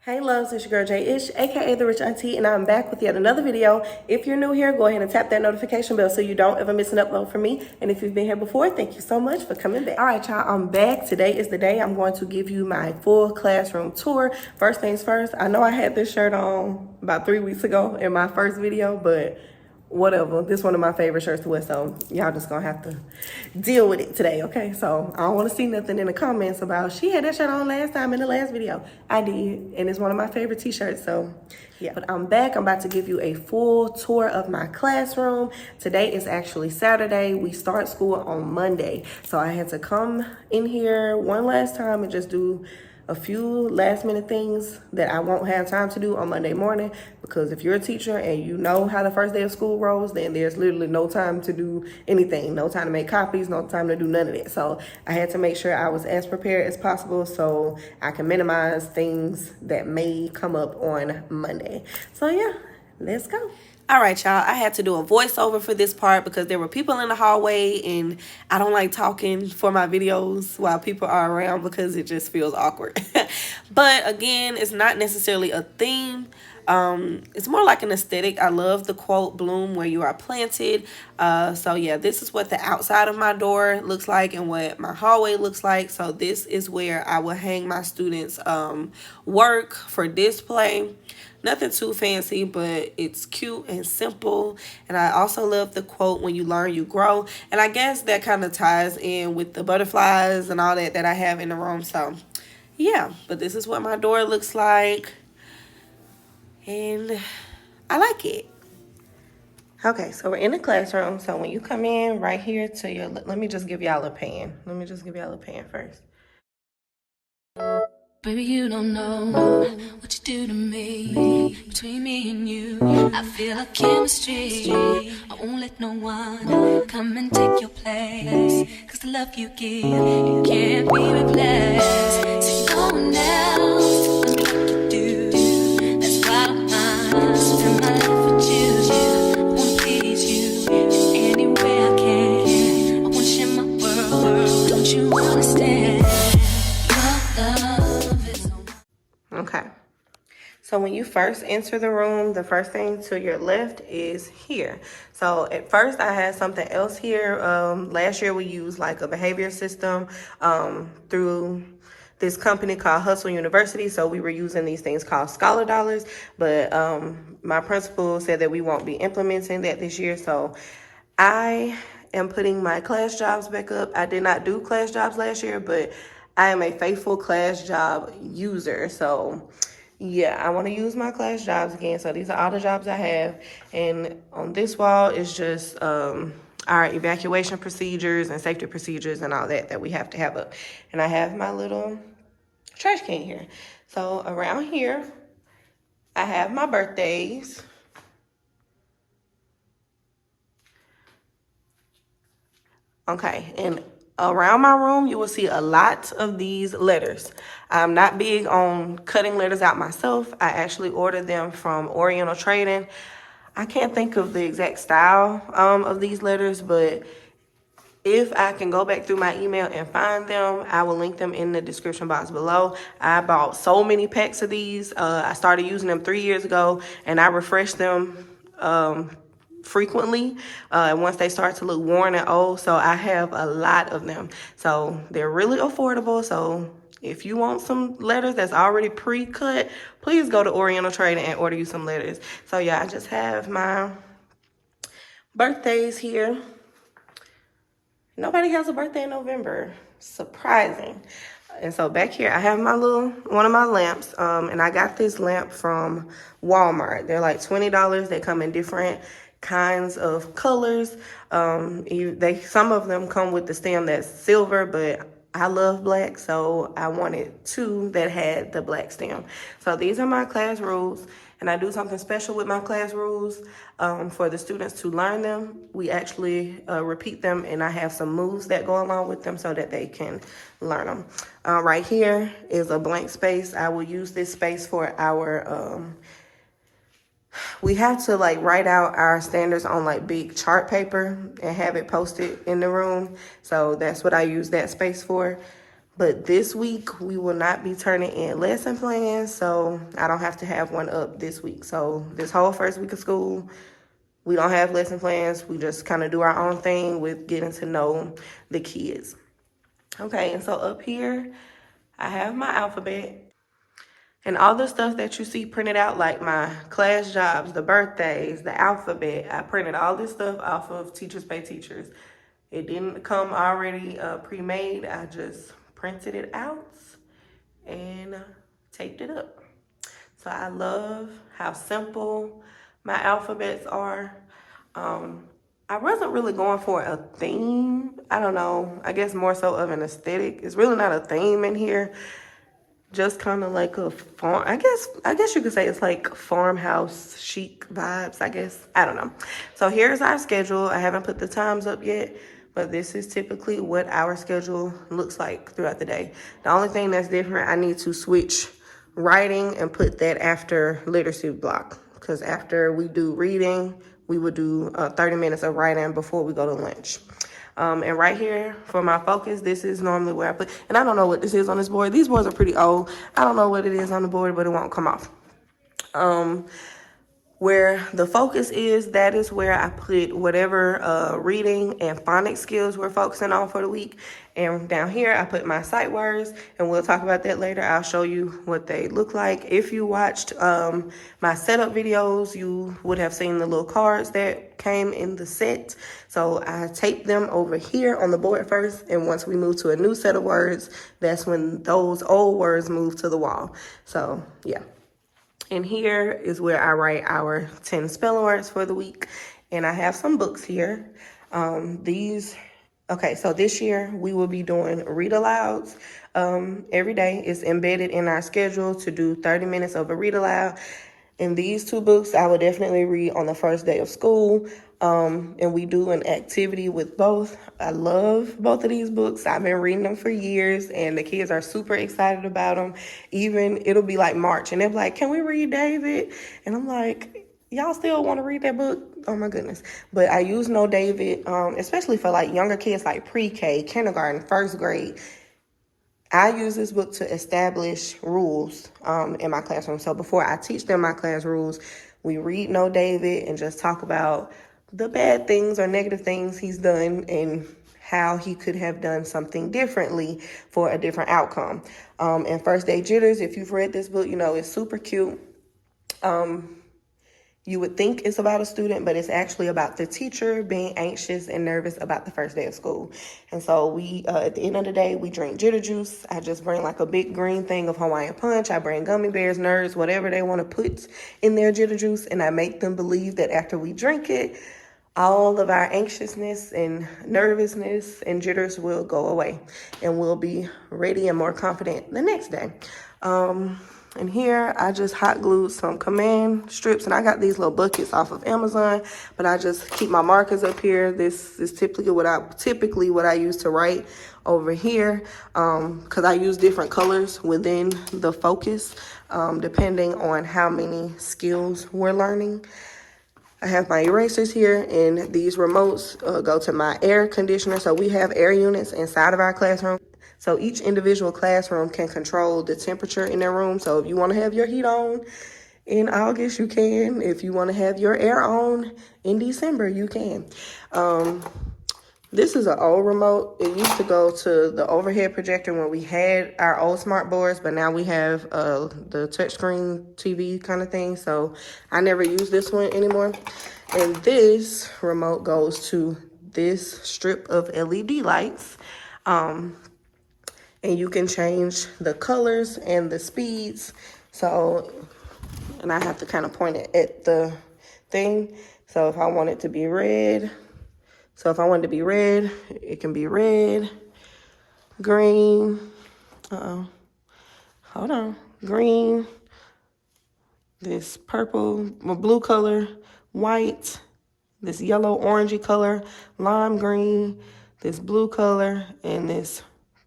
Hey loves, it's your girl Jay Ish, aka The Rich Auntie, and I'm back with yet another video. If you're new here, go ahead and tap that notification bell so you don't ever miss an upload from me. And if you've been here before, thank you so much for coming back. All right, y'all, I'm back. Today is the day I'm going to give you my full classroom tour. First things first, I know I had this shirt on about 3 weeks ago in my first video, but whatever. This is one of my favorite shirts to wear, so y'all just gonna have to deal with it today, okay? So I don't want to see nothing in the comments about she had that shirt on last time in the last video. I did, and it's one of my favorite t-shirts, so yeah. But I'm back. I'm about to give you a full tour of my classroom. Today is actually Saturday. We start school on Monday, so I had to come in here one last time and just do a few last minute things that I won't have time to do on Monday morning, because if you're a teacher and you know how the first day of school rolls, then there's literally no time to do anything, no time to make copies, no time to do none of it. So I had to make sure I was as prepared as possible so I can minimize things that may come up on Monday. So yeah, let's go. All right, y'all, I had to do a voiceover for this part because there were people in the hallway and I don't like talking for my videos while people are around because it just feels awkward. But again, it's not necessarily a theme. It's more like an aesthetic. I love the quote, "Bloom where you are planted." So yeah, this is what the outside of my door looks like and what my hallway looks like. So this is where I will hang my students' work for display. Nothing too fancy, but it's cute and simple. And I also love the quote, "When you learn, you grow." And I guess that kind of ties in with the butterflies and all that I have in the room. So yeah, but this is what my door looks like. And I like it. Okay, so we're in the classroom. So when you come in right here to your, let me just give y'all a pan. Let me just give y'all a pan first. Baby, you don't know what you do to me. Between me and you, I feel a chemistry. I won't let no one come and take your place. Cause the love you give, it can't be replaced. So no one else will do what you do. That's why I don't mind spend my life with you. I wanna please you in any way I can. I wanna share my world, don't you understand? Love. Okay, so when you first enter the room, the first thing to your left is here. So at first I had something else here. Last year we used like a behavior system through this company called Hustle University. So we were using these things called Scholar Dollars, but my principal said that we won't be implementing that this year. So I am putting my class jobs back up. I did not do class jobs last year, but I am a faithful class job user. So yeah, I want to use my class jobs again. So these are all the jobs I have. And on this wall is just our evacuation procedures and safety procedures and all that we have to have up. And I have my little trash can here. So around here, I have my birthdays. Okay, and around my room, you will see a lot of these letters. I'm not big on cutting letters out myself. I actually ordered them from Oriental Trading. I can't think of the exact style of these letters, but if I can go back through my email and find them, I will link them in the description box below. I bought so many packs of these. I started using them 3 years ago, and I refreshed them frequently once they start to look worn and old. So I have a lot of them. So they're really affordable. So if you want some letters that's already pre-cut, please go to Oriental Trading and order you some letters. So yeah, I just have my birthdays here. Nobody has a birthday in November. Surprising. And so back here, I have my one of my lamps. And I got this lamp from Walmart. They're like $20. They come in different kinds of colors. Some of them come with the stem that's silver, but I love black, so I wanted two that had the black stem. So these are my class rules, and I do something special with my class rules for the students to learn them. We actually repeat them, and I have some moves that go along with them so that they can learn them. Right here is a blank space. I will use this space for our we have to like write out our standards on like big chart paper and have it posted in the room. So that's what I use that space for. But this week, we will not be turning in lesson plans, so I don't have to have one up this week. So this whole first week of school, we don't have lesson plans. We just kind of do our own thing with getting to know the kids. Okay, and so up here, I have my alphabet. And all the stuff that you see printed out, like my class jobs, the birthdays, the alphabet, I printed all this stuff off of Teachers Pay Teachers. It didn't come already pre-made. I just printed it out and taped it up. So I love how simple my alphabets are. I wasn't really going for a theme. I don't know. I guess more so of an aesthetic. It's really not a theme in here. Just kind of like a farm. I guess you could say it's like farmhouse chic vibes, I guess. I don't know. So here's our schedule. I haven't put the times up yet, but this is typically what our schedule looks like throughout the day. The only thing that's different, I need to switch writing and put that after literacy block. Because after we do reading, we would do 30 minutes of writing before we go to lunch. And right here for my focus, this is normally where I put, and I don't know what this is on this board. These boards are pretty old. I don't know what it is on the board, but it won't come off. Where the focus is, that is where I put whatever reading and phonics skills we're focusing on for the week. And down here, I put my sight words, and we'll talk about that later. I'll show you what they look like. If you watched my setup videos, you would have seen the little cards that came in the set. So I taped them over here on the board first, and once we move to a new set of words, that's when those old words move to the wall. So, yeah. And here is where I write our 10 spelling words for the week. And I have some books here. Okay, so this year we will be doing read alouds every day. It's embedded in our schedule to do 30 minutes of a read aloud. And these two books I would definitely read on the first day of school. And we do an activity with both. I love both of these books. I've been reading them for years, and the kids are super excited about them. Even it'll be like March, and they're like, "Can we read David?" And I'm like, "Y'all still want to read that book?" Oh my goodness. But I use No David, especially for like younger kids, like pre-K, kindergarten, first grade. I use this book to establish rules in my classroom. So before I teach them my class rules, we read No David and just talk about the bad things or negative things he's done and how he could have done something differently for a different outcome. And First Day Jitters, if you've read this book, you know it's super cute. You would think it's about a student, but it's actually about the teacher being anxious and nervous about the first day of school. And so we, at the end of the day, we drink jitter juice. I just bring like a big green thing of Hawaiian Punch. I bring gummy bears, nerds, whatever they want to put in their jitter juice. And I make them believe that after we drink it, all of our anxiousness and nervousness and jitters will go away. And we'll be ready and more confident the next day. And here I just hot glued some command strips, and I got these little buckets off of Amazon, but I just keep my markers up here. This is typically what I use to write over here, because I use different colors within the focus, depending on how many skills we're learning. I have my erasers here, and these remotes go to my air conditioner. So we have air units inside of our classroom. So each individual classroom can control the temperature in their room. So if you want to have your heat on in August, you can. If you want to have your air on in December, you can. This is an old remote. It used to go to the overhead projector when we had our old smart boards, but now we have the touchscreen TV kind of thing. So I never use this one anymore. And this remote goes to this strip of LED lights. And you can change the colors and the speeds. So, and I have to kind of point it at the thing. So if I want it to be red, it can be red, green, green, this purple, blue color, white, this yellow, orangey color, lime green, this blue color, and this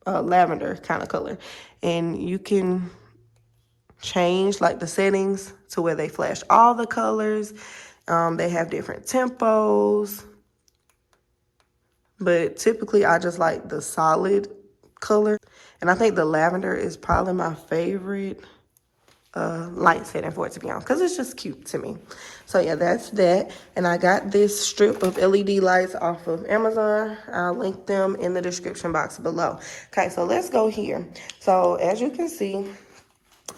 lavender kind of color. And you can change like the settings to where they flash all the colors. They have different tempos, but typically I just like the solid color. And I think the lavender is probably my favorite light setting for it to be on, because it's just cute to me. So yeah, that's that. And I got this strip of LED lights off of Amazon. I'll link them in the description box below. Okay, so let's go here. So as you can see,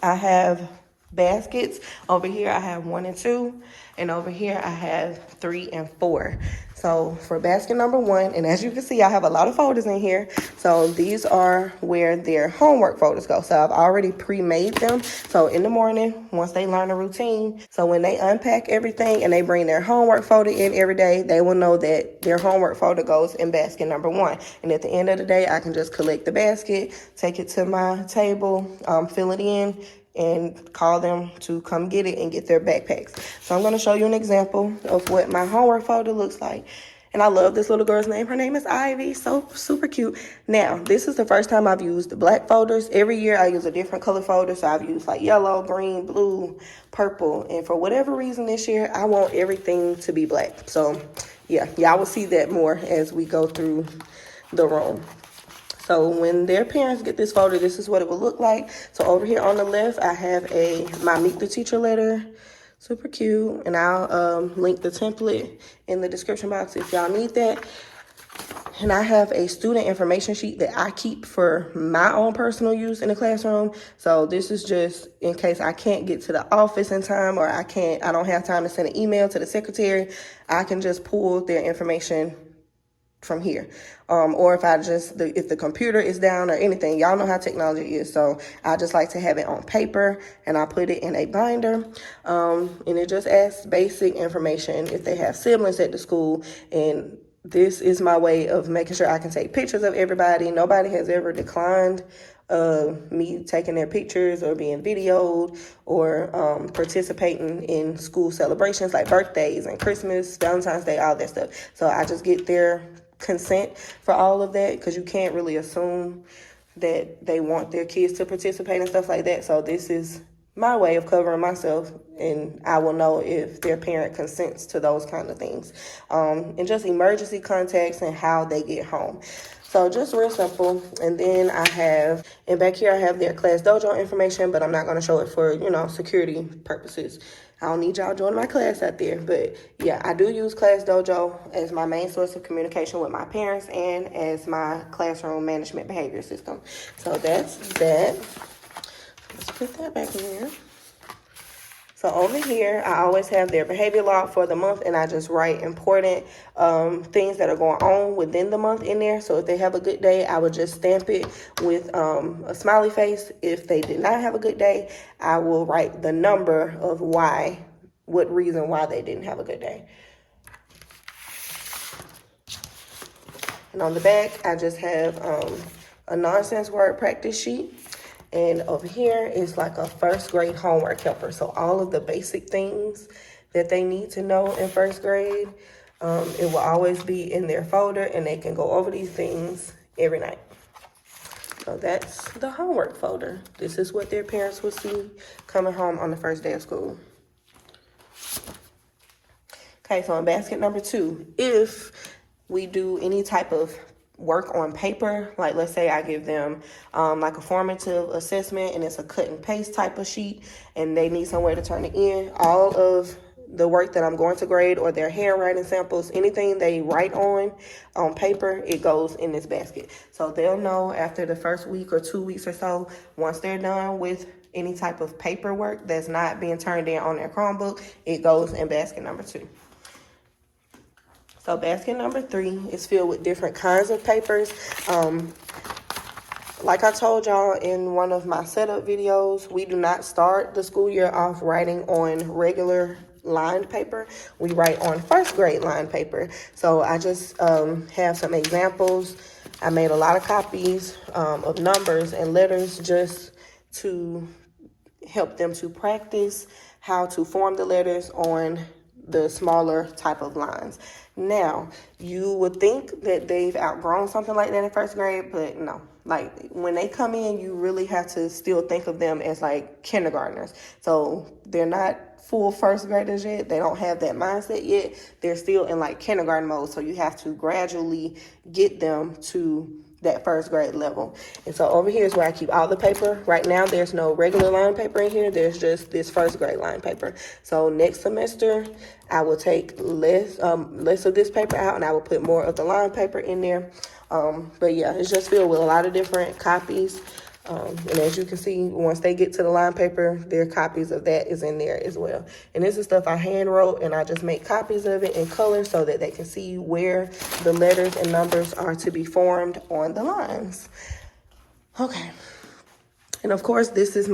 I have baskets. Over here I have 1 and 2, and over here I have 3 and 4. So for basket number 1, and as you can see, I have a lot of folders in here. So these are where their homework folders go. So I've already pre-made them. So in the morning, once they learn a routine, so when they unpack everything and they bring their homework folder in every day, they will know that their homework folder goes in basket number 1. And at the end of the day, I can just collect the basket, take it to my table, fill it in, and call them to come get it and get their backpacks. So I'm going to show you an example of what my homework folder looks like. And I love this little girl's name. Her name is Ivy. So super cute. Now, this is the first time I've used the black folders. Every year I use a different color folder. So I've used like yellow, green, blue, purple. And for whatever reason this year, I want everything to be black. So yeah, y'all will see that more as we go through the room. So when their parents get this folder, this is what it will look like. So over here on the left, I have my Meet the Teacher letter. Super cute. And I'll link the template in the description box if y'all need that. And I have a student information sheet that I keep for my own personal use in the classroom. So this is just in case I can't get to the office in time, or I don't have time to send an email to the secretary. I can just pull their information from here, or if the computer is down or anything. Y'all know how technology is, so I just like to have it on paper, and I put it in a binder, and it just asks basic information if they have siblings at the school. And this is my way of making sure I can take pictures of everybody. Nobody has ever declined me taking their pictures or being videoed or participating in school celebrations like birthdays and Christmas, Valentine's Day, all that stuff. So I just get their consent for all of that, because you can't really assume that they want their kids to participate and stuff like that. So this is my way of covering myself, and I will know if their parent consents to those kind of things. And just emergency contacts and how they get home. So just real simple. And then and back here I have their class dojo information, but I'm not going to show it for, security purposes. I don't need y'all joining my class out there. But yeah, I do use Class Dojo as my main source of communication with my parents and as my classroom management behavior system. So that's that. Let's put that back in here. So over here, I always have their behavior log for the month, and I just write important things that are going on within the month in there. So if they have a good day, I would just stamp it with a smiley face. If they did not have a good day, I will write the number of what reason why they didn't have a good day. And on the back, I just have a nonsense word practice sheet. And over here is like a first grade homework helper. So all of the basic things that they need to know in first grade, it will always be in their folder, and they can go over these things every night. So that's the homework folder. This is what their parents will see coming home on the first day of school. Okay, so in basket number 2, if we do any type of work on paper, like let's say I give them like a formative assessment, and it's a cut and paste type of sheet, and they need somewhere to turn it in, all of the work that I'm going to grade or their handwriting samples, anything they write on paper, it goes in this basket. So they'll know after the first week or 2 weeks or so, once they're done with any type of paperwork that's not being turned in on their Chromebook, it goes in basket number 2. So basket number 3 is filled with different kinds of papers. Like I told y'all in one of my setup videos, we do not start the school year off writing on regular lined paper. We write on first grade lined paper. So I just have some examples. I made a lot of copies of numbers and letters just to help them to practice how to form the letters on the smaller type of lines. Now, you would think that they've outgrown something like that in first grade, but no. Like, when they come in, you really have to still think of them as like kindergartners. So they're not full first graders yet. They don't have that mindset yet. They're still in like kindergarten mode. So you have to gradually get them to that first grade level. And so over here is where I keep all the paper. Right now there's no regular line paper in here, there's just this first grade line paper. So next semester I will take less of this paper out and I will put more of the line paper in there. But yeah, it's just filled with a lot of different copies. And as you can see, once they get to the line paper, their copies of that is in there as well. And this is stuff I hand wrote, and I just make copies of it in color so that they can see where the letters and numbers are to be formed on the lines. Okay. And of course, this is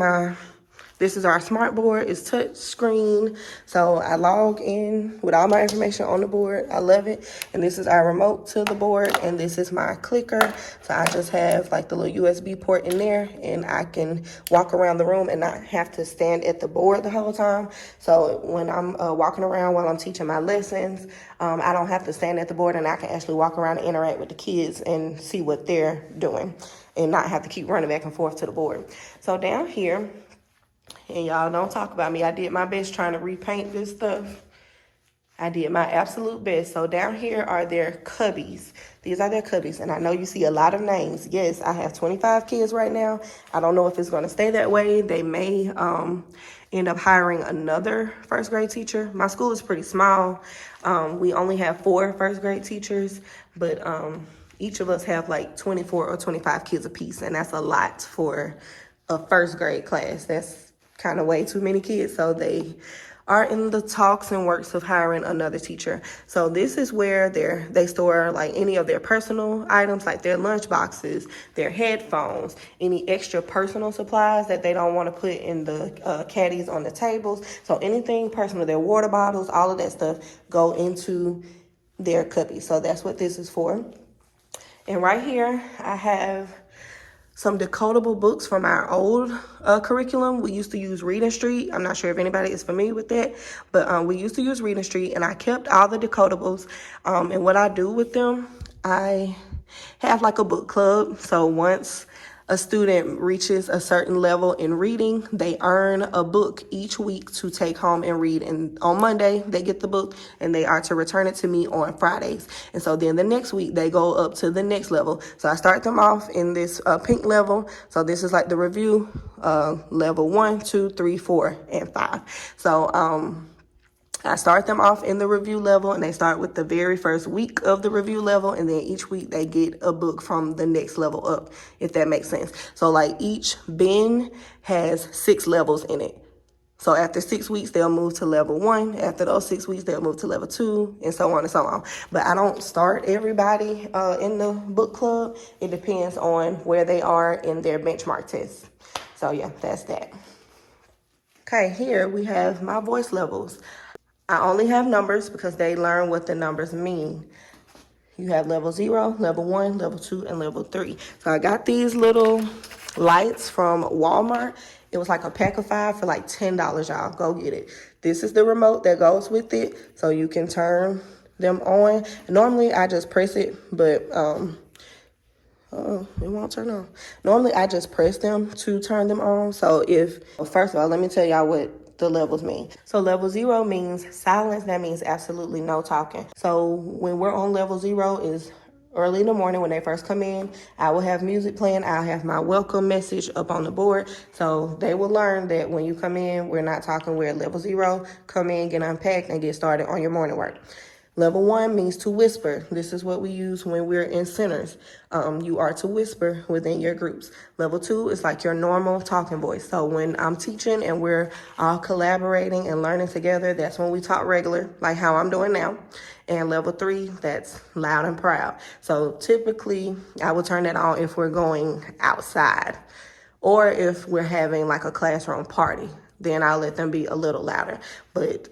our smart board. It's touch screen. So I log in with all my information on the board. I love it. And this is our remote to the board. And this is my clicker. So I just have like the little USB port in there. And I can walk around the room and not have to stand at the board the whole time. So when I'm walking around while I'm teaching my lessons, I don't have to stand at the board. And I can actually walk around and interact with the kids and see what they're doing. And not have to keep running back and forth to the board. So down here, and y'all don't talk about me, I did my best trying to repaint this stuff. I did my absolute best. So down here are their cubbies. These are their cubbies. And I know you see a lot of names. Yes, I have 25 kids right now. I don't know if it's going to stay that way. They may end up hiring another first grade teacher. My school is pretty small. We only have 4 first grade teachers, but each of us have like 24 or 25 kids apiece. And that's a lot for a first grade class. That's kind of way too many kids. So they are in the talks and works of hiring another teacher. So this is where they store like any of their personal items, like their lunch boxes, their headphones, any extra personal supplies that they don't want to put in the caddies on the tables. So anything personal, their water bottles, all of that stuff go into their cubby. So that's what this is for. And right here, I have some decodable books from our old curriculum. We used to use Reading Street. I'm not sure if anybody is familiar with that, but we used to use Reading Street, and I kept all the decodables. And what I do with them, I have like a book club. So once a student reaches a certain level in reading, they earn a book each week to take home and read. And on Monday, they get the book and they are to return it to me on Fridays. And so then the next week, they go up to the next level. So I start them off in this pink level. So this is like the review level 1, 2, 3, 4, and 5. So I start them off in the review level, and they start with the very first week of the review level, and then each week they get a book from the next level up, if that makes sense. So like each bin has 6 levels in it. So after 6 weeks, they'll move to level 1. After those 6 weeks, they'll move to level 2, and so on and so on. But I don't start everybody in the book club. It depends on where they are in their benchmark test. So yeah, that's that. Okay, here we have my voice levels. I only have numbers because they learn what the numbers mean. You have level 0, level 1, level 2, and level 3. So I got these little lights from Walmart. It was like a pack of 5 for like $10, y'all. Go get it. This is the remote that goes with it, so you can turn them on. Normally, I just press it, but it won't turn on. Normally, I just press them to turn them on. So first of all, let me tell y'all what the levels mean. So level 0 means silence. That means absolutely no talking. So when we're on level 0 is early in the morning when they first come in. I will have music playing. I'll have my welcome message up on the board. So they will learn that when you come in, we're not talking. We're at level 0. Come in, get unpacked, and get started on your morning work. Level 1 means to whisper. This is what we use when we're in centers. You are to whisper within your groups. Level 2 is like your normal talking voice. So when I'm teaching and we're all collaborating and learning together, that's when we talk regular, like how I'm doing now. And level 3, that's loud and proud. So typically, I will turn that on if we're going outside or if we're having like a classroom party. Then I'll let them be a little louder. But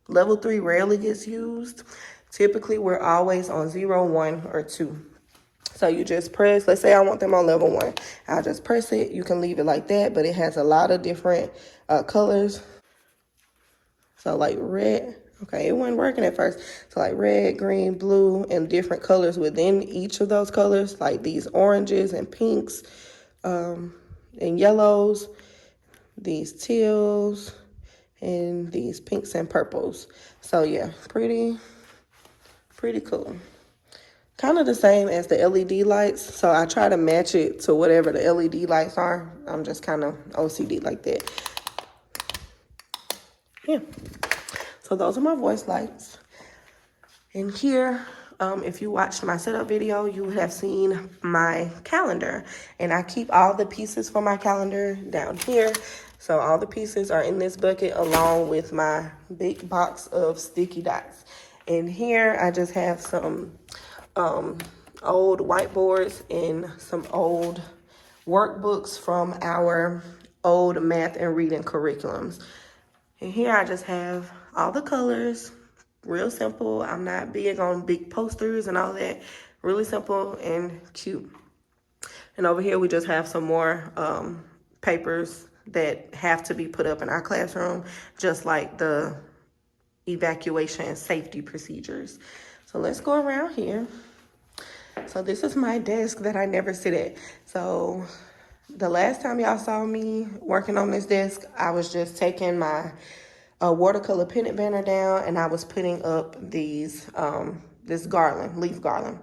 level 3 rarely gets used. Typically, we're always on 0, 1, or 2. So you just press, let's say I want them on level 1. I'll just press it. You can leave it like that, but it has a lot of different colors. So like red, okay, it wasn't working at first. So like red, green, blue, and different colors within each of those colors, like these oranges and pinks and yellows, these teals, and these pinks and purples. So yeah, pretty cool. kind of the same as the LED lights. So I try to match it to whatever the LED lights are. I'm just kind of OCD like that. Yeah. So those are my voice lights. And here, if you watched my setup video, you would have seen my calendar. And I keep all the pieces for my calendar down here. So all the pieces are in this bucket along with my big box of sticky dots. And here I just have some old whiteboards and some old workbooks from our old math and reading curriculums. And here I just have all the colors, real simple. I'm not big on big posters and all that. Really simple and cute. And over here we just have some more papers that have to be put up in our classroom, just like the evacuation and safety procedures. So let's go around here. So this is my desk that I never sit at. So the last time y'all saw me working on this desk, I was just taking my watercolor pennant banner down and I was putting up these this garland, leaf garland.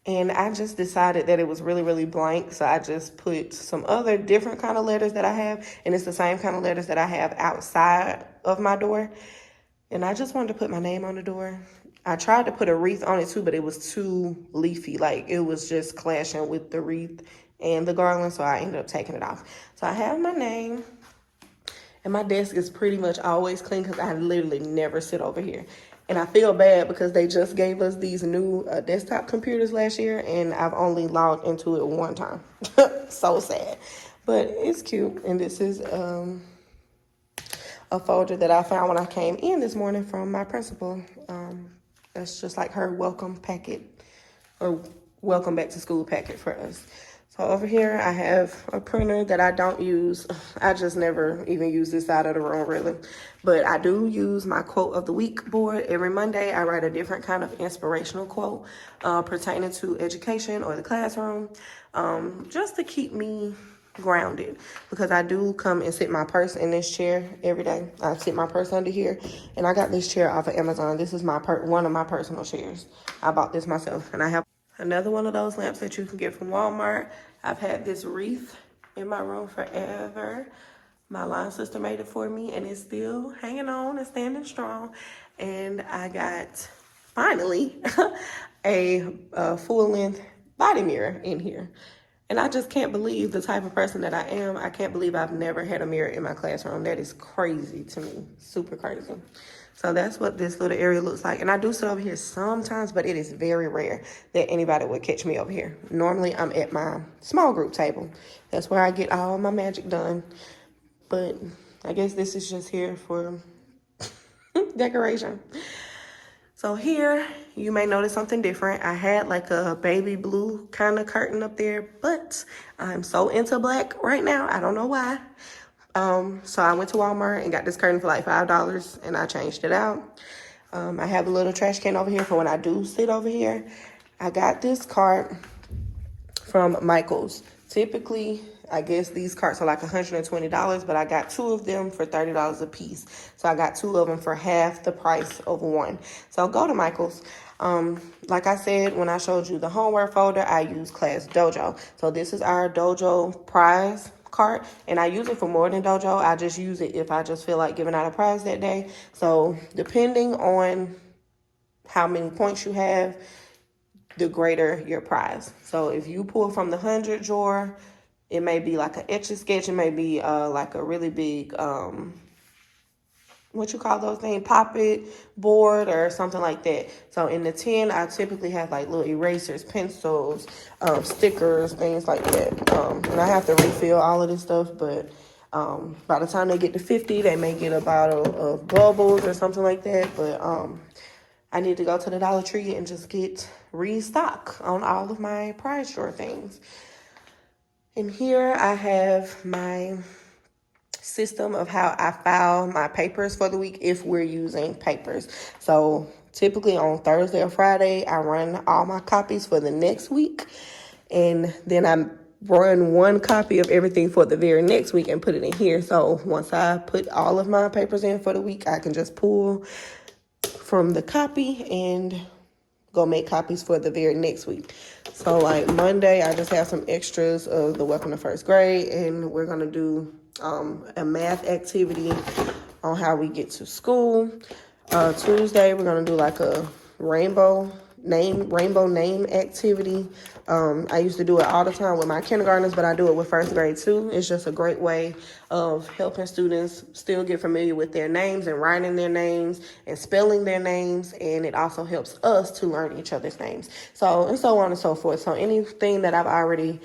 And I just decided that it was really, really blank. So I just put some other different kind of letters that I have. And it's the same kind of letters that I have outside of my door. And I just wanted to put my name on the door. I tried to put a wreath on it too, but it was too leafy. Like it was just clashing with the wreath and the garland. So I ended up taking it off. So I have my name. And my desk is pretty much always clean because I literally never sit over here. And I feel bad because they just gave us these new desktop computers last year and I've only logged into it one time. So sad. But it's cute. And this is a folder that I found when I came in this morning from my principal. That's just like her welcome packet or welcome back to school packet for us. So over here I have a printer that I don't use. I just never even use this side of the room really. But I do use my quote of the week board. Every Monday I write a different kind of inspirational quote pertaining to education or the classroom, just to keep me grounded, because I do come and sit my purse in this chair every day. I sit my purse under here, and I got this chair off of Amazon. This is my one of my personal chairs. I bought this myself, and I have another one of those lamps that you can get from Walmart. I've had this wreath in my room forever. My line sister made it for me, and it's still hanging on and standing strong. And I got, finally, a full-length body mirror in here. And I just can't believe the type of person that I am. I can't believe I've never had a mirror in my classroom. That is crazy to me, super crazy. So that's what this little area looks like. And I do sit over here sometimes, but it is very rare that anybody would catch me over here. Normally, I'm at my small group table. That's where I get all my magic done. But I guess this is just here for decoration. So here, you may notice something different. I had like a baby blue kind of curtain up there, but I'm so into black right now. I don't know why. So I went to Walmart and got this curtain for like $5 and I changed it out. I have a little trash can over here for when I do sit over here. I got this cart from Michael's. Typically, I guess these carts are like $120, but I got 2 of them for $30 a piece. So I got 2 of them for half the price of one. So go to Michael's. Like I said, when I showed you the homework folder, I use Class Dojo. So this is our Dojo prize cart, and I use it for more than Dojo. I just use it if I just feel like giving out a prize that day. So depending on how many points you have, the greater your prize. So if you pull from the 100 drawer, it may be like an Etch-a-Sketch. It may be like a really big, what you call those things, pop-it board or something like that. So in the 10, I typically have like little erasers, pencils, stickers, things like that. And I have to refill all of this stuff, but by the time they get to 50, they may get a bottle of bubbles or something like that. But I need to go to the Dollar Tree and just get restock on all of my prize drawer things. And here I have my system of how I file my papers for the week if we're using papers. So typically on Thursday or Friday, I run all my copies for the next week. And then I run one copy of everything for the very next week and put it in here. So once I put all of my papers in for the week, I can just pull from the copy and go make copies for the very next week. So like Monday, I just have some extras of the Welcome to First Grade, and we're gonna do a math activity on how we get to school. Tuesday, we're gonna do like a rainbow name activity. I used to do it all the time with my kindergartners, but I do it with first grade too. It's just a great way of helping students still get familiar with their names and writing their names and spelling their names, and it also helps us to learn each other's names. And so on and so forth. So anything that I've already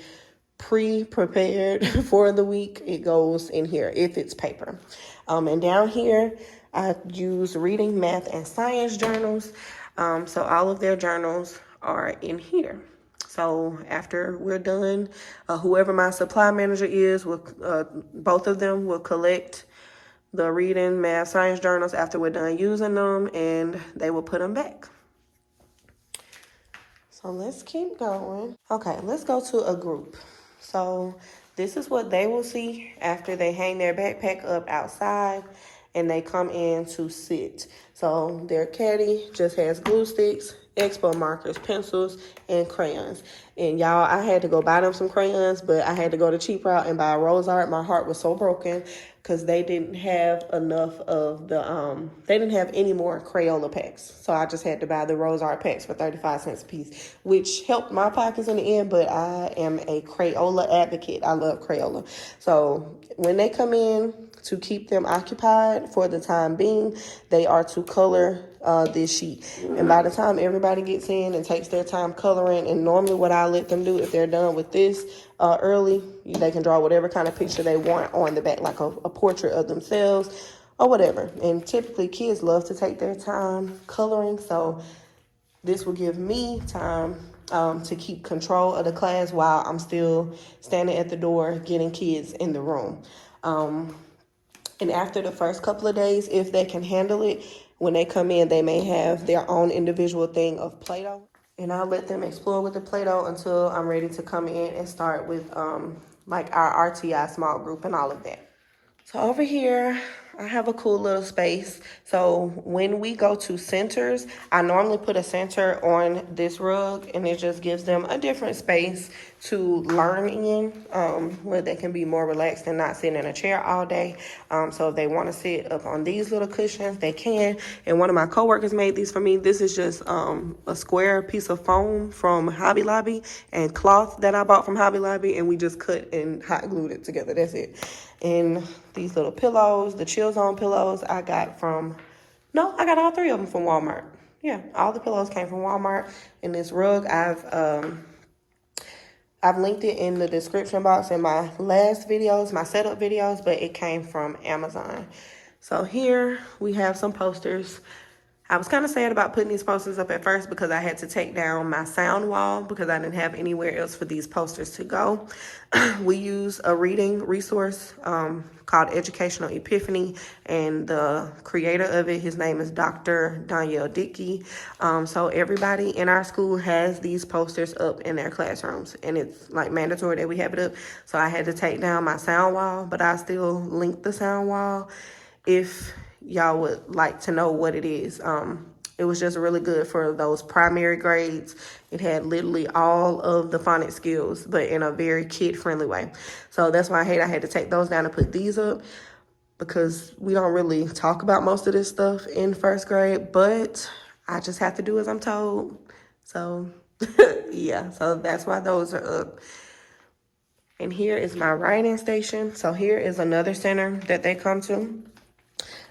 pre-prepared for the week, it goes in here if it's paper. And down here, I use reading, math, and science journals. So all of their journals are in here. So after we're done, whoever my supply manager is, both of them will collect the reading, math, science journals after we're done using them, and they will put them back. So let's keep going. Okay, let's go to a group. So this is what they will see after they hang their backpack up outside and they come in to sit. So their caddy just has glue sticks, expo markers, pencils, and crayons. And y'all, I had to go buy them some crayons, but I had to go the cheap route and buy Rose Art. My heart was so broken because they didn't have enough of the, they didn't have any more Crayola packs. So I just had to buy the Rose Art packs for 35 cents a piece, which helped my pockets in the end, but I am a Crayola advocate. I love Crayola. So when they come in, to keep them occupied for the time being, they are to color this sheet. And by the time everybody gets in and takes their time coloring, and normally what I let them do if they're done with this early, they can draw whatever kind of picture they want on the back, like a portrait of themselves or whatever. And typically kids love to take their time coloring, so this will give me time to keep control of the class while I'm still standing at the door getting kids in the room. And after the first couple of days, if they can handle it, when they come in, they may have their own individual thing of Play-Doh. And I'll let them explore with the Play-Doh until I'm ready to come in and start with like our RTI small group and all of that. So over here, I have a cool little space. So when we go to centers, I normally put a center on this rug, and it just gives them a different space to learn in, where they can be more relaxed and not sitting in a chair all day. So if they want to sit up on these little cushions, they can. And one of my coworkers made these for me. This is just a square piece of foam from Hobby Lobby and cloth that I bought from Hobby Lobby, and we just cut and hot glued it together. That's it. And these little pillows, the Chill Zone pillows, I got all three of them from Walmart. Yeah, all the pillows came from Walmart. And this rug, I've linked it in the description box in my last videos, my setup videos, but it came from Amazon. So here we have some posters. I was kind of sad about putting these posters up at first because I had to take down my sound wall because I didn't have anywhere else for these posters to go. We use a reading resource called Educational Epiphany, and the creator of it, his name is Dr. Danielle Dickey. So everybody in our school has these posters up in their classrooms, and it's like mandatory that we have it up. So I had to take down my sound wall, but I still link the sound wall if y'all would like to know what it is. It was just really good for those primary grades. It had literally all of the phonics skills, but in a very kid-friendly way. So that's why I had to take those down and put these up, because we don't really talk about most of this stuff in first grade, but I just have to do as I'm told. So yeah, so that's why those are up. And here is my writing station. So here is another center that they come to.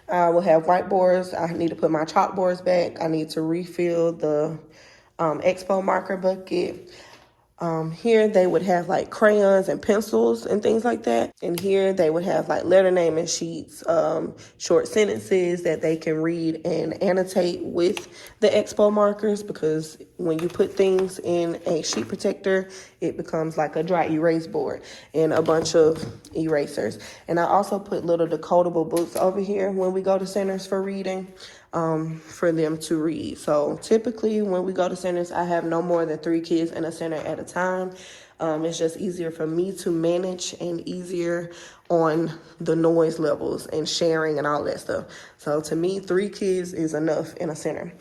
We'll have whiteboards. I need to put my chalkboards back. I need to refill the expo marker bucket. Here they would have like crayons and pencils and things like that. And here they would have like letter naming sheets, short sentences that they can read and annotate with the expo markers, because when you put things in a sheet protector, it becomes like a dry erase board and a bunch of erasers. And I also put little decodable books over here when we go to centers for reading, for them to read. So typically when we go to centers, I have no more than 3 kids in a center at a time. It's just easier for me to manage and easier on the noise levels and sharing and all that stuff. So to me, 3 kids is enough in a center.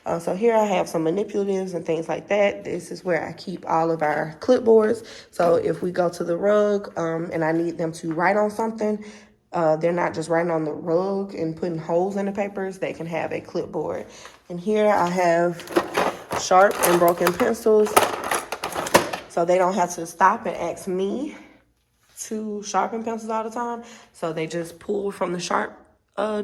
So here I have some manipulatives and things like that. This is where I keep all of our clipboards. So if we go to the rug and I need them to write on something, they're not just writing on the rug and putting holes in the papers. They can have a clipboard. And here I have sharp and broken pencils, so they don't have to stop and ask me to sharpen pencils all the time. So they just pull from the sharp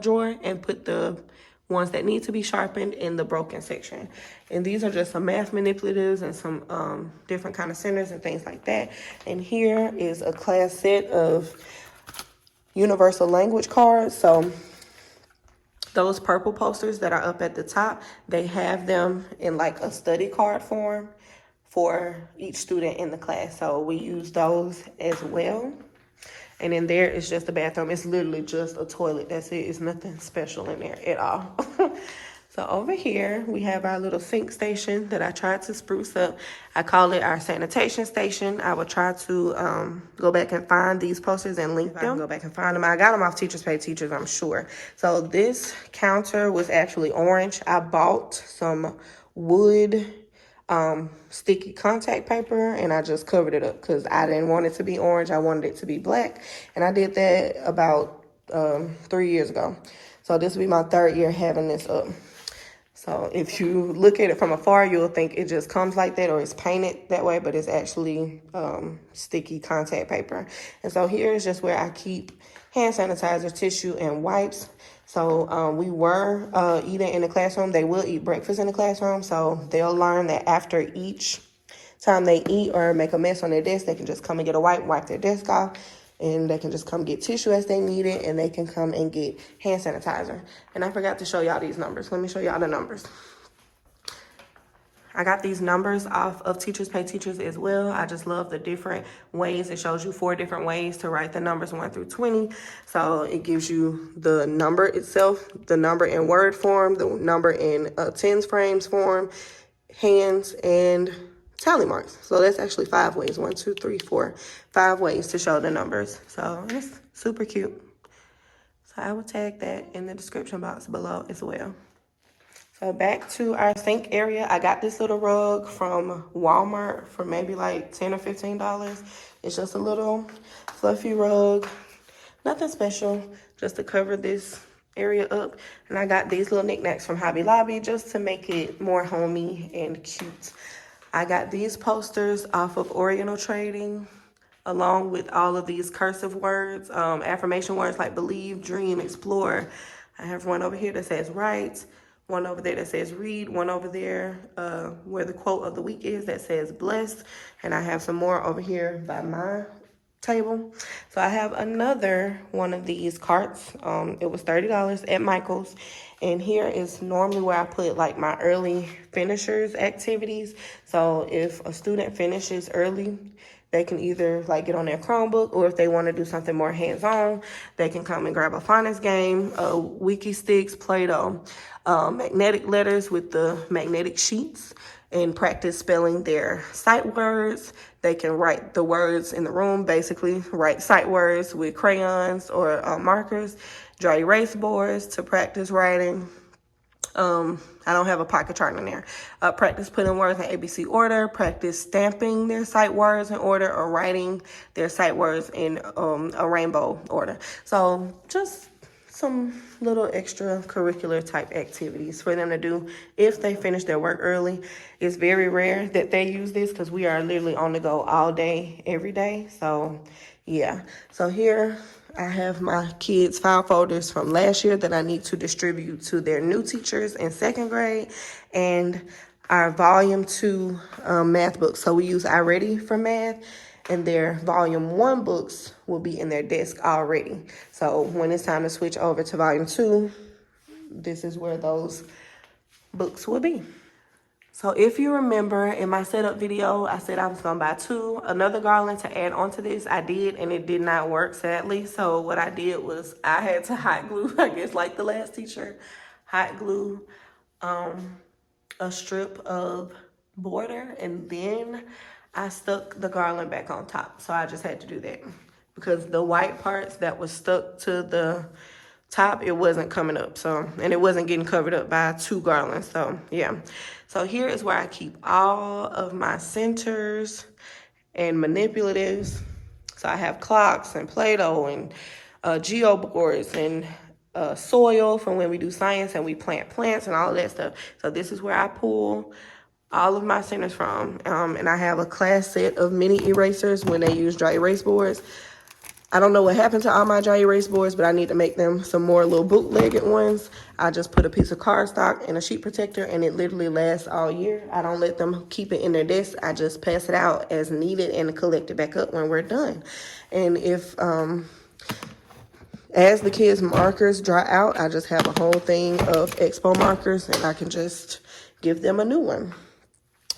drawer and put the ones that need to be sharpened in the broken section. And these are just some math manipulatives and some different kind of centers and things like that. And here is a class set of universal language cards. So those purple posters that are up at the top, they have them in like a study card form for each student in the class. So we use those as well. And in there is just a bathroom. It's literally just a toilet. That's it. It's nothing special in there at all. So over here, we have our little sink station that I tried to spruce up. I call it our sanitation station. I will try to go back and find these posters and link them. Go back and find them. I got them off Teachers Pay Teachers, I'm sure. So this counter was actually orange. I bought some wood sticky contact paper and I just covered it up because I didn't want it to be orange. I wanted it to be black. And I did that about 3 years ago. So this will be my 3rd year having this up. So if you look at it from afar, you'll think it just comes like that or it's painted that way, but it's actually sticky contact paper. And so here is just where I keep hand sanitizer, tissue, and wipes. So we were eating in the classroom. They will eat breakfast in the classroom. So they'll learn that after each time they eat or make a mess on their desk, they can just come and get a wipe their desk off. And they can just come get tissue as they need it, and they can come and get hand sanitizer. And I forgot to show y'all these numbers. Let me show y'all the numbers. I got these numbers off of Teachers Pay Teachers as well. I just love the different ways. It shows you 4 different ways to write the numbers 1 through 20. So it gives you the number itself, the number in word form, the number in tens frames form, hands, and tally marks. So that's actually 5 ways. 1, 2, 3, 4, 5 ways to show the numbers. So it's super cute. So I will tag that in the description box below as well. So back to our sink area. I got this little rug from Walmart for maybe like $10 or $15. It's just a little fluffy rug. Nothing special, just to cover this area up. And I got these little knickknacks from Hobby Lobby just to make it more homey and cute. I got these posters off of Oriental Trading, along with all of these cursive words, affirmation words like believe, dream, explore. I have one over here that says write, one over there that says read, one over there where the quote of the week is that says blessed, and I have some more over here by my table. So I have another one of these carts. It was $30 at Michael's. And here is normally where I put like my early finishers activities. So if a student finishes early, they can either like get on their Chromebook, or if they want to do something more hands-on, they can come and grab a phonics game, wiki sticks, Play-Doh, magnetic letters with the magnetic sheets, and practice spelling their sight words. They can write the words in the room, basically write sight words with crayons or markers, dry erase boards to practice writing. I don't have a pocket chart in there. Practice putting words in ABC order, practice stamping their sight words in order, or writing their sight words in a rainbow order. So just some little extracurricular type activities for them to do if they finish their work early. It's very rare that they use this because we are literally on the go all day, every day. So yeah. So here I have my kids' file folders from last year that I need to distribute to their new teachers in 2nd grade, and our volume 2 math books. So we use iReady for math, and their volume 1 books will be in their desk already. So when it's time to switch over to volume 2, this is where those books will be. So if you remember in my setup video, I said I was gonna buy another garland to add onto this. I did, and it did not work, sadly. So what I did was I had to hot glue, I guess like the last teacher, hot glue a strip of border, and then I stuck the garland back on top. So I just had to do that because the white parts that was stuck to the top, it wasn't coming up. So, and it wasn't getting covered up by 2 garlands. So yeah. So here is where I keep all of my centers and manipulatives. So I have clocks and Play-Doh and geo boards and soil from when we do science and we plant plants and all of that stuff. So this is where I pull all of my centers from. And I have a class set of mini erasers when they use dry erase boards. I don't know what happened to all my dry erase boards, but I need to make them some more little bootlegged ones. I just put a piece of cardstock and a sheet protector, and it literally lasts all year. I don't let them keep it in their desk. I just pass it out as needed and collect it back up when we're done. And if, as the kids' markers dry out, I just have a whole thing of expo markers, and I can just give them a new one.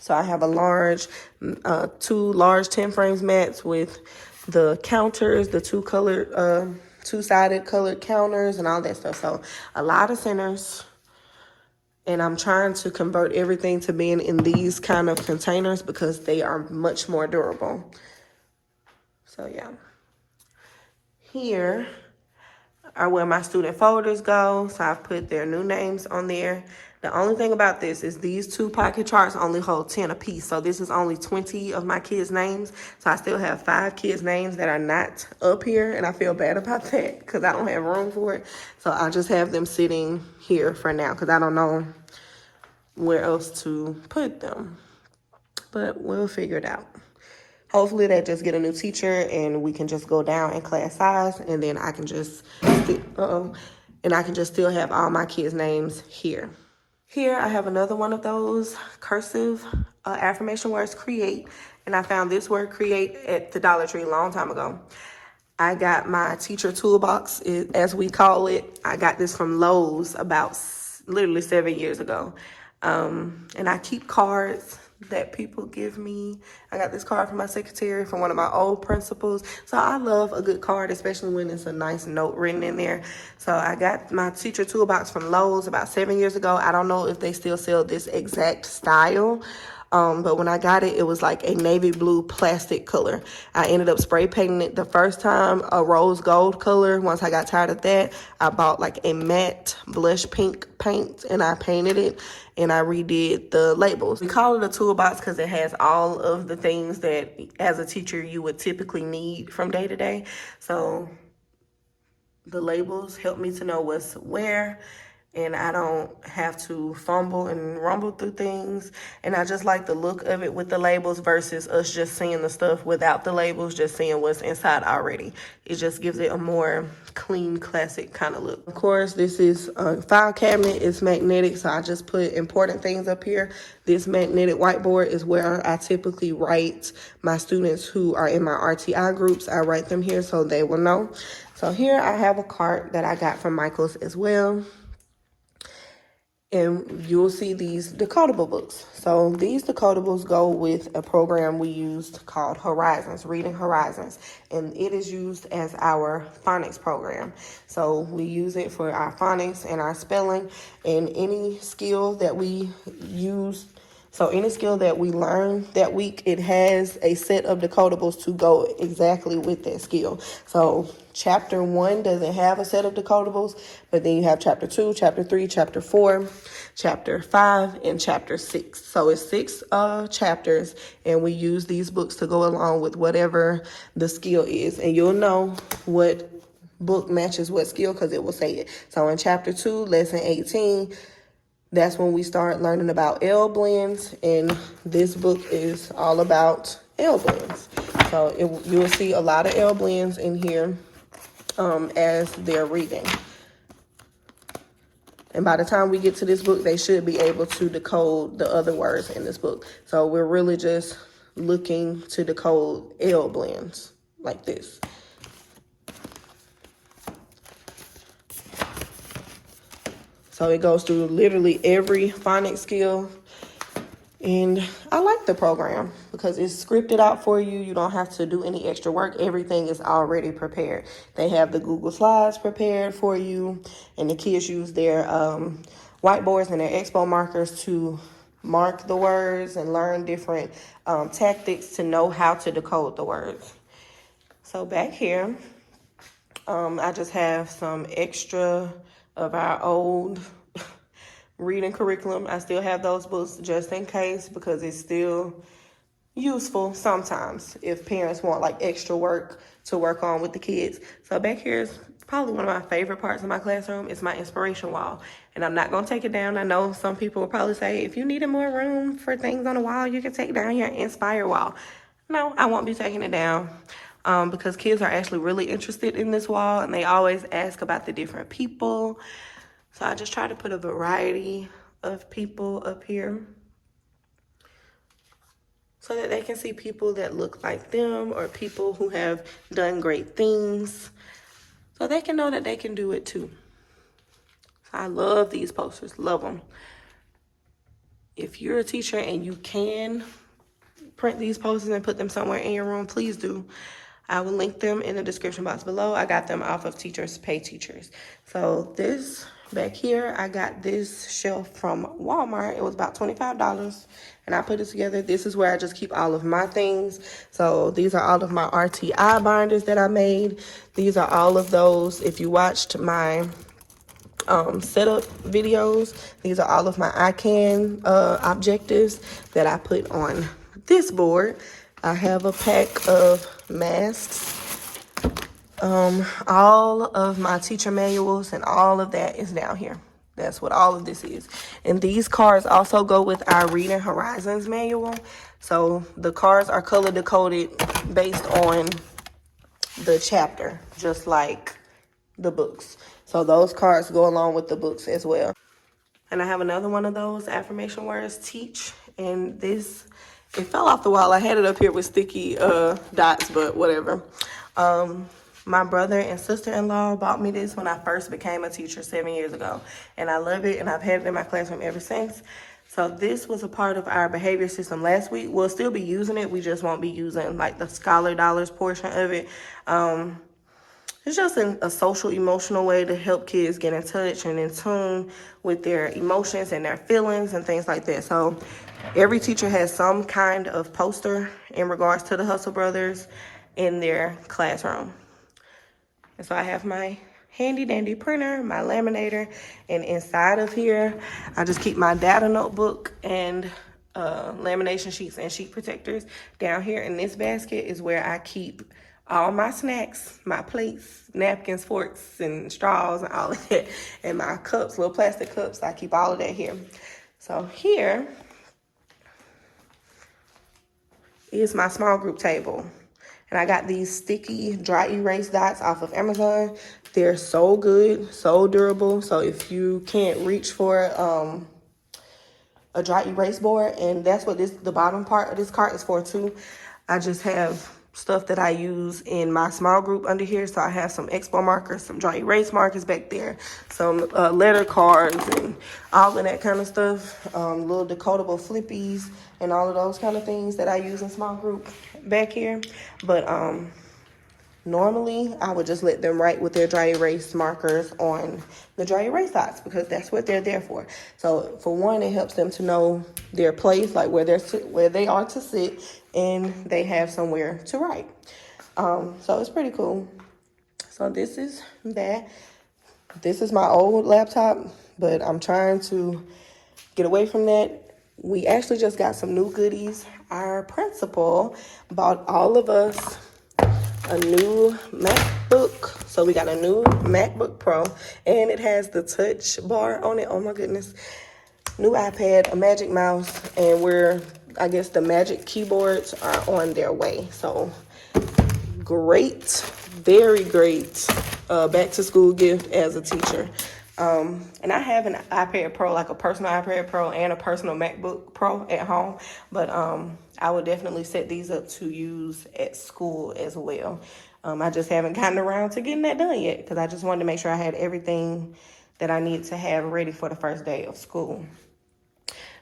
So I have a large, 2 large 10 frames mats with the counters, the 2 colored, 2-sided colored counters and all that stuff. So a lot of centers, and I'm trying to convert everything to being in these kind of containers because they are much more durable. So yeah. Here are where my student folders go. So I've put their new names on there. The only thing about this is these 2 pocket charts only hold 10 apiece. So this is only 20 of my kids' names. So I still have 5 kids' names that are not up here. And I feel bad about that because I don't have room for it. So I just have them sitting here for now because I don't know where else to put them. But we'll figure it out. Hopefully they just get a new teacher and we can just go down in class size, and then I can just, still have all my kids' names here. Here I have another one of those cursive affirmation words, create, and I found this word create at the Dollar Tree a long time ago. I got my teacher toolbox, as we call it. I got this from Lowe's about literally 7 years ago. And I keep cards that people give me. I got this card from my secretary from one of my old principals. So I love a good card, especially when it's a nice note written in there. So I got my teacher toolbox from Lowe's about 7 years ago. I don't know if they still sell this exact style. But when I got it, it was like a navy blue plastic color. I ended up spray painting it the first time a rose gold color. Once I got tired of that, I bought like a matte blush pink paint and I painted it and I redid the labels. We call it a toolbox because it has all of the things that as a teacher you would typically need from day to day. So the labels help me to know what's where, and I don't have to fumble and rumble through things. And I just like the look of it with the labels versus us just seeing the stuff without the labels, just seeing what's inside already. It just gives it a more clean, classic kind of look. Of course, this is a file cabinet. It's magnetic, so I just put important things up here. This magnetic whiteboard is where I typically write my students who are in my RTI groups. I write them here so they will know. So here I have a cart that I got from Michael's as well. And you'll see these decodable books. So these decodables go with a program we used called Horizons, Reading Horizons. And it is used as our phonics program. So we use it for our phonics and our spelling and any skill that we use. So any skill that we learn that week, it has a set of decodables to go exactly with that skill. So chapter 1 doesn't have a set of decodables, but then you have chapter 2, chapter 3, chapter 4, chapter 5, and chapter 6. So it's 6 chapters, and we use these books to go along with whatever the skill is. And you'll know what book matches what skill because it will say it. So in chapter 2, lesson 18, that's when we start learning about L blends, and this book is all about L blends. So you'll see a lot of L blends in here as they're reading. And by the time we get to this book, they should be able to decode the other words in this book. So we're really just looking to decode L blends like this. So it goes through literally every phonics skill. And I like the program because it's scripted out for you. You don't have to do any extra work. Everything is already prepared. They have the Google Slides prepared for you. And the kids use their whiteboards and their expo markers to mark the words and learn different tactics to know how to decode the words. So back here, I just have some extra of our old reading curriculum. I still have those books just in case because it's still useful sometimes if parents want like extra work to work on with the kids. So back here is probably one of my favorite parts of my classroom. It's my inspiration wall, and I'm not going to take it down. I know some people will probably say if you needed more room for things on the wall, you can take down your inspire wall. No, I won't be taking it down because kids are actually really interested in this wall, and they always ask about the different people. So I just try to put a variety of people up here so that they can see people that look like them or people who have done great things so they can know that they can do it too. So I love these posters, love them. If you're a teacher and you can print these posters and put them somewhere in your room, please do. I will link them in the description box below. I got them off of Teachers Pay Teachers. So this back here, I got this shelf from Walmart. It was about $25 and I put it together. This is where I just keep all of my things. So these are all of my RTI binders that I made. These are all of those. If you watched my setup videos, these are all of my ICANN objectives that I put on this board. I have a pack of masks. All of my teacher manuals and all of that is down here. That's what all of this is. And these cards also go with our Reading Horizons manual. So the cards are color decoded based on the chapter, just like the books. So those cards go along with the books as well. And I have another one of those affirmation words, teach. And this, it fell off the wall. I had it up here with sticky dots, but whatever. My brother and sister-in-law bought me this when I first became a teacher 7 years ago. And I love it, and I've had it in my classroom ever since. So this was a part of our behavior system last week. We'll still be using it. We just won't be using like the Scholar Dollars portion of it. It's just a social, emotional way to help kids get in touch and in tune with their emotions and their feelings and things like that. So every teacher has some kind of poster in regards to the Hustle Brothers in their classroom. And so I have my handy dandy printer, my laminator, and inside of here, I just keep my data notebook and lamination sheets and sheet protectors. Down here in this basket is where I keep all my snacks, my plates, napkins, forks, and straws, and all of that. And my cups, little plastic cups, I keep all of that here. So here is my small group table. And I got these sticky dry erase dots off of Amazon. They're so good, so durable. So if you can't reach for a dry erase board, and that's what the bottom part of this cart is for too. I just have stuff that I use in my small group under here. So I have some expo markers, some dry erase markers back there, some letter cards and all of that kind of stuff, little decodable flippies and all of those kind of things that I use in small group back here. But normally I would just let them write with their dry erase markers on the dry erase dots because that's what they're there for. So for one, it helps them to know their place, like where they are to sit, and they have somewhere to write. So it's pretty cool. So this is that. This is my old laptop, but I'm trying to get away from that. We actually just got some new goodies. Our principal bought all of us a new MacBook. So we got a new MacBook Pro, and it has the touch bar on it. Oh my goodness. New iPad, a magic mouse, and I guess the magic keyboards are on their way. So great, very great back to school gift as a teacher. And I have an iPad Pro, like a personal iPad Pro and a personal MacBook Pro at home. But I would definitely set these up to use at school as well. I just haven't gotten around to getting that done yet because I just wanted to make sure I had everything that I need to have ready for the first day of school.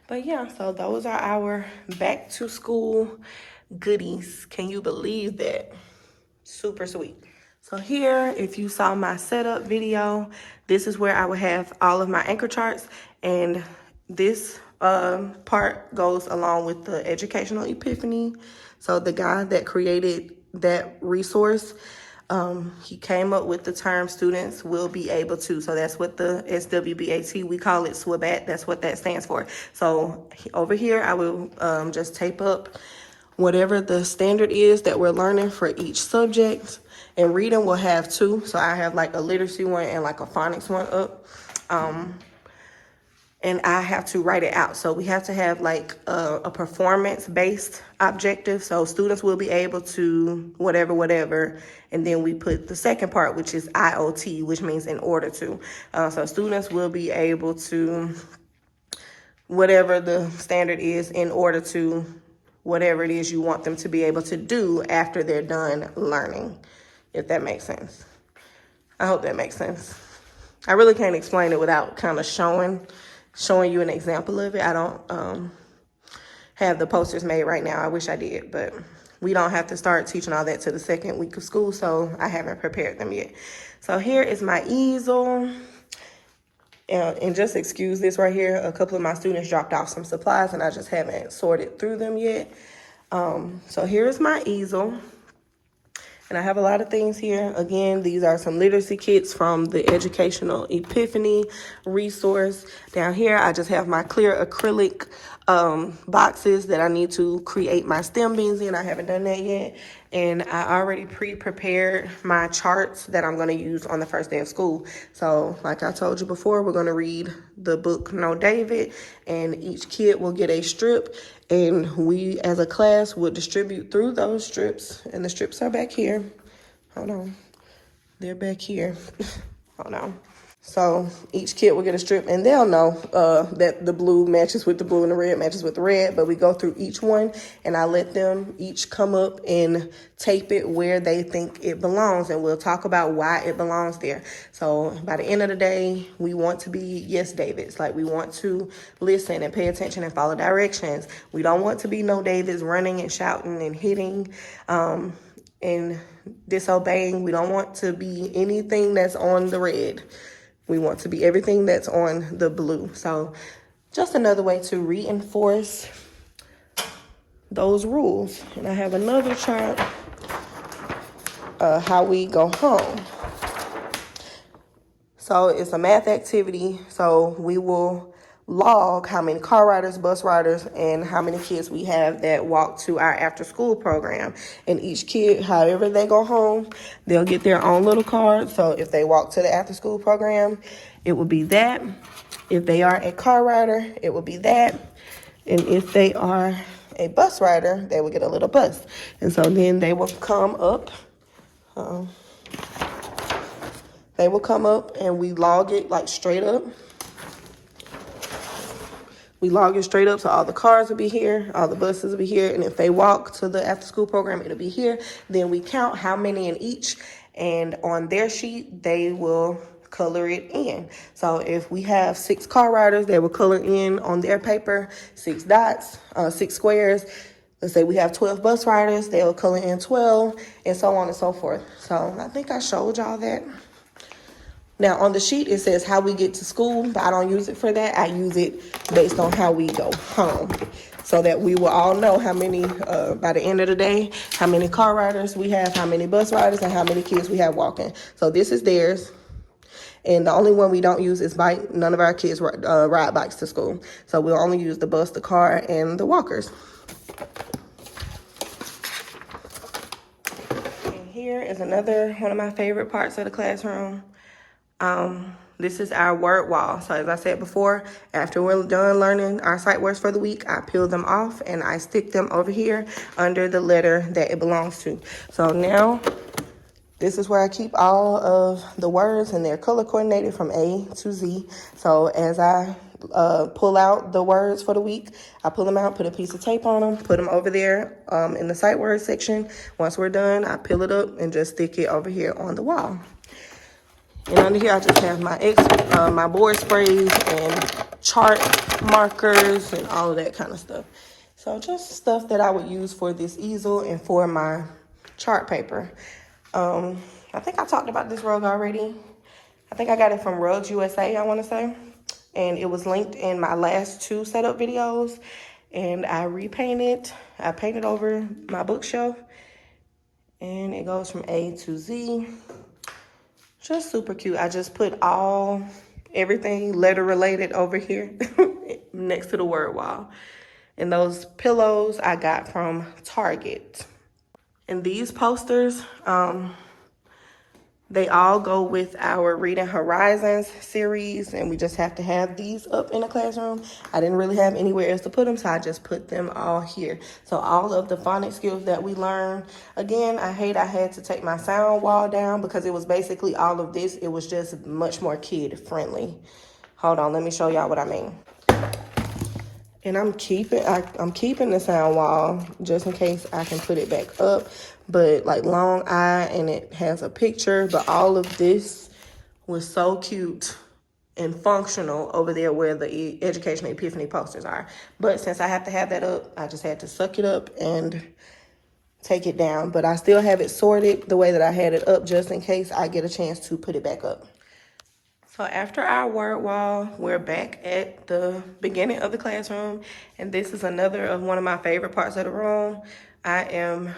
But yeah, so those are our back to school goodies. Can you believe that? Super sweet. So here, if you saw my setup video, this is where I would have all of my anchor charts, and this part goes along with the Educational Epiphany. So the guy that created that resource, He came up with the term students will be able to. So that's what the SWBAT, we call it SWBAT. That's what that stands for. So over here, I will just tape up whatever the standard is that we're learning for each subject. And reading will have two. So I have like a literacy one and like a phonics one up. And I have to write it out. So we have to have like a performance-based objective. So students will be able to whatever. And then we put the second part, which is IOT, which means in order to. So students will be able to whatever the standard is in order to whatever it is you want them to be able to do after they're done learning, if that makes sense. I hope that makes sense. I really can't explain it without kind of showing you an example of it. I don't have the posters made right now. I wish I did, but we don't have to start teaching all that to the second week of school, so I haven't prepared them yet. So here is my easel. And just excuse this right here. A couple of my students dropped off some supplies and I just haven't sorted through them yet. So here's my easel. And I have a lot of things here. Again, these are some literacy kits from the Educational Epiphany resource. Down here, I just have my clear acrylic boxes that I need to create my STEM beans in. I haven't done that yet. And I already pre-prepared my charts that I'm going to use on the first day of school. So like I told you before, we're going to read the book No David, and each kid will get a strip. And we, as a class, will distribute through those strips. And the strips are back here. Hold on. They're back here. Hold on. So each kid will get a strip, and they'll know that the blue matches with the blue and the red matches with the red. But we go through each one, and I let them each come up and tape it where they think it belongs. And we'll talk about why it belongs there. So by the end of the day, we want to be yes Davids. Like, we want to listen and pay attention and follow directions. We don't want to be no Davids running and shouting and hitting and disobeying. We don't want to be anything that's on the red. We want to be everything that's on the blue. So just another way to reinforce those rules. And I have another chart, how we go home. So it's a math activity. So we will log how many car riders, bus riders, and how many kids we have that walk to our after school program. And each kid, however they go home, they'll get their own little card. So if they walk to the after school program, it will be that. If they are a car rider, it will be that. And if they are a bus rider, they will get a little bus. And so then they will come up. They will come up and we log it like straight up. We log it straight up, so all the cars will be here, all the buses will be here, and if they walk to the after-school program, it'll be here. Then we count how many in each, and on their sheet, they will color it in. So if we have 6 car riders, they will color in on their paper 6 dots, 6 squares. Let's say we have 12 bus riders, they'll color in 12, and so on and so forth. So I think I showed y'all that. Now, on the sheet, it says how we get to school, but I don't use it for that. I use it based on how we go home, so that we will all know how many, by the end of the day, how many car riders we have, how many bus riders, and how many kids we have walking. So this is theirs. And the only one we don't use is bike. None of our kids ride bikes to school. So we'll only use the bus, the car, and the walkers. And here is another one of my favorite parts of the classroom. This is our word wall. So as I said before, after we're done learning our sight words for the week, I peel them off and I stick them over here under the letter that it belongs to. So now this is where I keep all of the words, and they're color coordinated from A to Z. So as I pull out the words for the week, I pull them out, put a piece of tape on them, put them over there in the sight words section. Once we're done, I peel it up and just stick it over here on the wall. And under here, I just have my board sprays and chart markers and all of that kind of stuff. So just stuff that I would use for this easel and for my chart paper. I think I talked about this rug already. I think I got it from Rugs USA, I want to say. And it was linked in my last 2 setup videos. And I repainted. I painted over my bookshelf. And it goes from A to Z. Just super cute. I just put everything letter related over here next to the word wall. And those pillows I got from Target. And these posters, they all go with our Reading Horizons series, and we just have to have these up in the classroom. I didn't really have anywhere else to put them, so I just put them all here. So all of the phonics skills that we learned, again, I had to take my sound wall down because it was basically all of this. It was just much more kid friendly. Hold on, let me show y'all what I mean. And I'm keeping the sound wall just in case I can put it back up. But like long eye, and it has a picture. But all of this was so cute and functional over there where the Education Epiphany posters are. But since I have to have that up, I just had to suck it up and take it down. But I still have it sorted the way that I had it up just in case I get a chance to put it back up. So after our word wall, we're back at the beginning of the classroom, and this is another of one of my favorite parts of the room. I am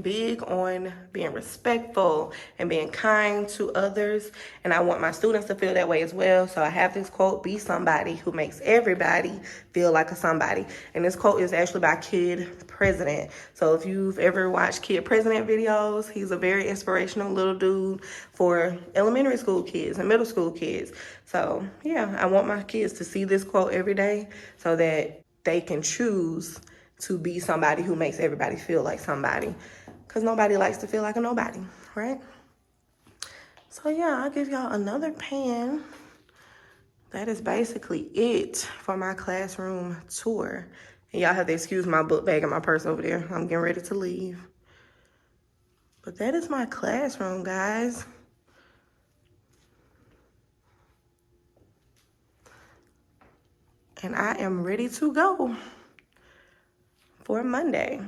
big on being respectful and being kind to others, and I want my students to feel that way as well. So I have this quote, "Be somebody who makes everybody feel like a somebody." And this quote is actually by Kid President. So if you've ever watched Kid President videos, he's a very inspirational little dude for elementary school kids and middle school kids. So yeah, I want my kids to see this quote every day so that they can choose to be somebody who makes everybody feel like somebody. Because nobody likes to feel like a nobody, right? So yeah, I'll give y'all another pan. That is basically it for my classroom tour. And y'all have to excuse my book bag and my purse over there. I'm getting ready to leave. But that is my classroom, guys. And I am ready to go for Monday.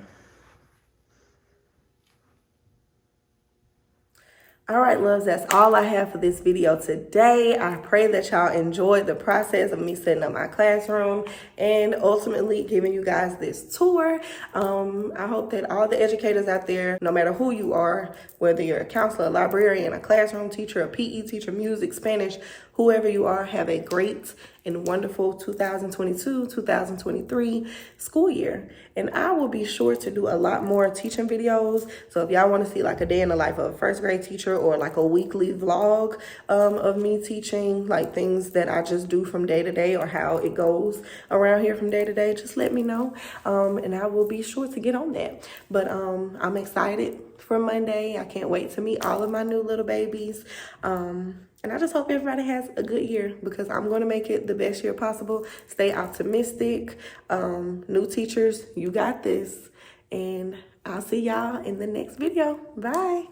All right, loves, that's all I have for this video today. I pray that y'all enjoyed the process of me setting up my classroom and ultimately giving you guys this tour. I hope that all the educators out there, no matter who you are, whether you're a counselor, a librarian, a classroom teacher, a PE teacher, music, Spanish, whoever you are, have a great and wonderful 2022-2023 school year. And I will be sure to do a lot more teaching videos. So if y'all want to see like a day in the life of a first grade teacher or like a weekly vlog of me teaching, like things that I just do from day to day or how it goes around here from day to day, just let me know. And I will be sure to get on that. But I'm excited for Monday. I can't wait to meet all of my new little babies. And I just hope everybody has a good year because I'm going to make it the best year possible. Stay optimistic. New teachers, you got this. And I'll see y'all in the next video. Bye.